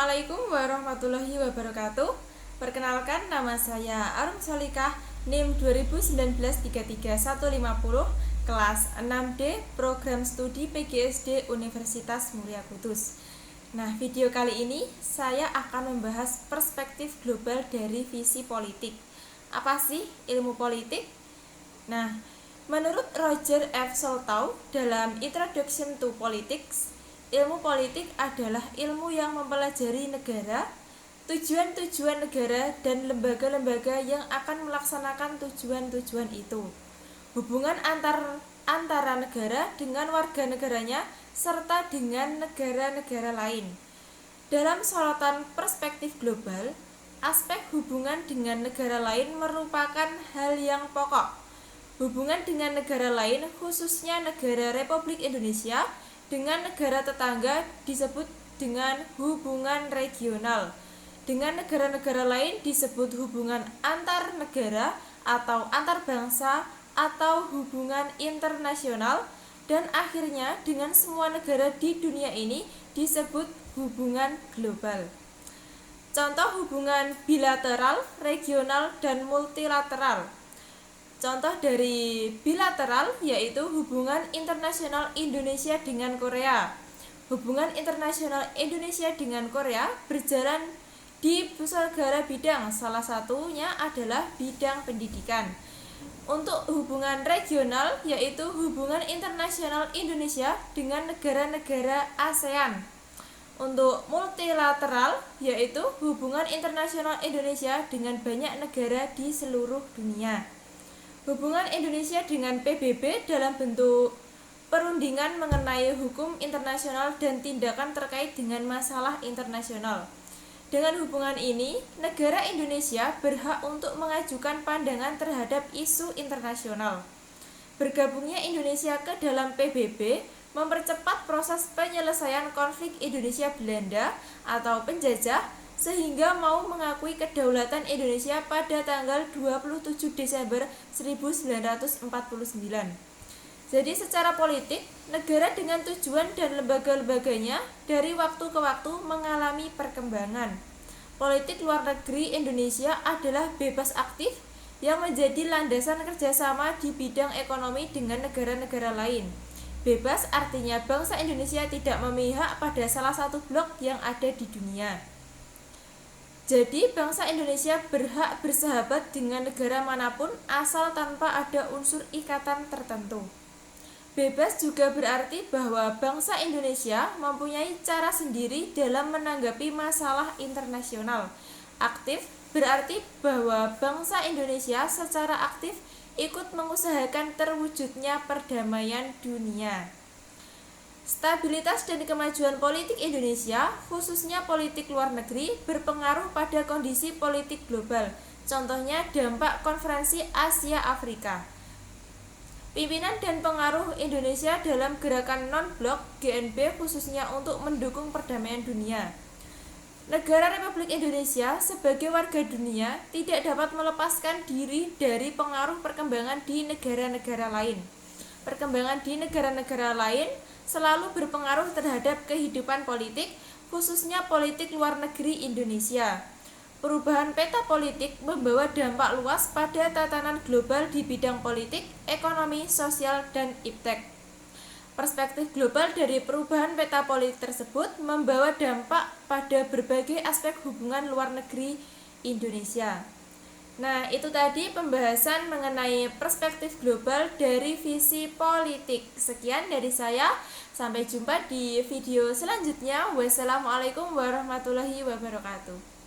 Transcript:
Assalamualaikum warahmatullahi wabarakatuh. Perkenalkan, nama saya Arum Solikah, NIM 2019-33150, kelas 6D, Program Studi PGSD Universitas Mulia Kudus. Nah, video kali ini saya akan membahas perspektif global dari visi politik. Apa sih ilmu politik? Nah, menurut Roger F. Soltau dalam Introduction to Politics, ilmu politik adalah ilmu yang mempelajari negara, tujuan-tujuan negara, dan lembaga-lembaga yang akan melaksanakan tujuan-tujuan itu. Hubungan antara negara dengan warga negaranya, serta dengan negara-negara lain. Dalam sorotan perspektif global, aspek hubungan dengan negara lain merupakan hal yang pokok. Hubungan dengan negara lain, khususnya negara Republik Indonesia, dengan negara tetangga disebut dengan hubungan regional. Dengan negara-negara lain disebut hubungan antar negara atau antar bangsa atau hubungan internasional. Dan akhirnya dengan semua negara di dunia ini disebut hubungan global. Contoh hubungan bilateral, regional, dan multilateral. Contoh dari bilateral yaitu hubungan internasional Indonesia dengan Korea. Hubungan internasional Indonesia dengan Korea berjalan di segala bidang, salah satunya adalah bidang pendidikan. Untuk hubungan regional yaitu hubungan internasional Indonesia dengan negara-negara ASEAN. Untuk multilateral yaitu hubungan internasional Indonesia dengan banyak negara di seluruh dunia. Hubungan Indonesia dengan PBB dalam bentuk perundingan mengenai hukum internasional dan tindakan terkait dengan masalah internasional. Dengan hubungan ini, negara Indonesia berhak untuk mengajukan pandangan terhadap isu internasional. Bergabungnya Indonesia ke dalam PBB mempercepat proses penyelesaian konflik Indonesia-Belanda atau penjajah, sehingga mau mengakui kedaulatan Indonesia pada tanggal 27 Desember 1949. Jadi secara politik, negara dengan tujuan dan lembaga-lembaganya dari waktu ke waktu mengalami perkembangan. Politik luar negeri Indonesia adalah bebas aktif yang menjadi landasan kerjasama di bidang ekonomi dengan negara-negara lain. Bebas artinya bangsa Indonesia tidak memihak pada salah satu blok yang ada di dunia. Jadi, bangsa Indonesia berhak bersahabat dengan negara manapun asal tanpa ada unsur ikatan tertentu. Bebas juga berarti bahwa bangsa Indonesia mempunyai cara sendiri dalam menanggapi masalah internasional. Aktif berarti bahwa bangsa Indonesia secara aktif ikut mengusahakan terwujudnya perdamaian dunia. Stabilitas dan kemajuan politik Indonesia, khususnya politik luar negeri, berpengaruh pada kondisi politik global. Contohnya dampak konferensi Asia-Afrika. Pimpinan dan pengaruh Indonesia dalam gerakan non-blok GNB khususnya untuk mendukung perdamaian dunia. Negara Republik Indonesia sebagai warga dunia tidak dapat melepaskan diri dari pengaruh perkembangan di negara-negara lain. Perkembangan di negara-negara lain selalu berpengaruh terhadap kehidupan politik, khususnya politik luar negeri Indonesia. Perubahan peta politik membawa dampak luas pada tatanan global di bidang politik, ekonomi, sosial, dan iptek. Perspektif global dari perubahan peta politik tersebut membawa dampak pada berbagai aspek hubungan luar negeri Indonesia. Nah, itu tadi pembahasan mengenai perspektif global dari visi politik. Sekian dari saya. Sampai jumpa di video selanjutnya. Wassalamualaikum warahmatullahi wabarakatuh.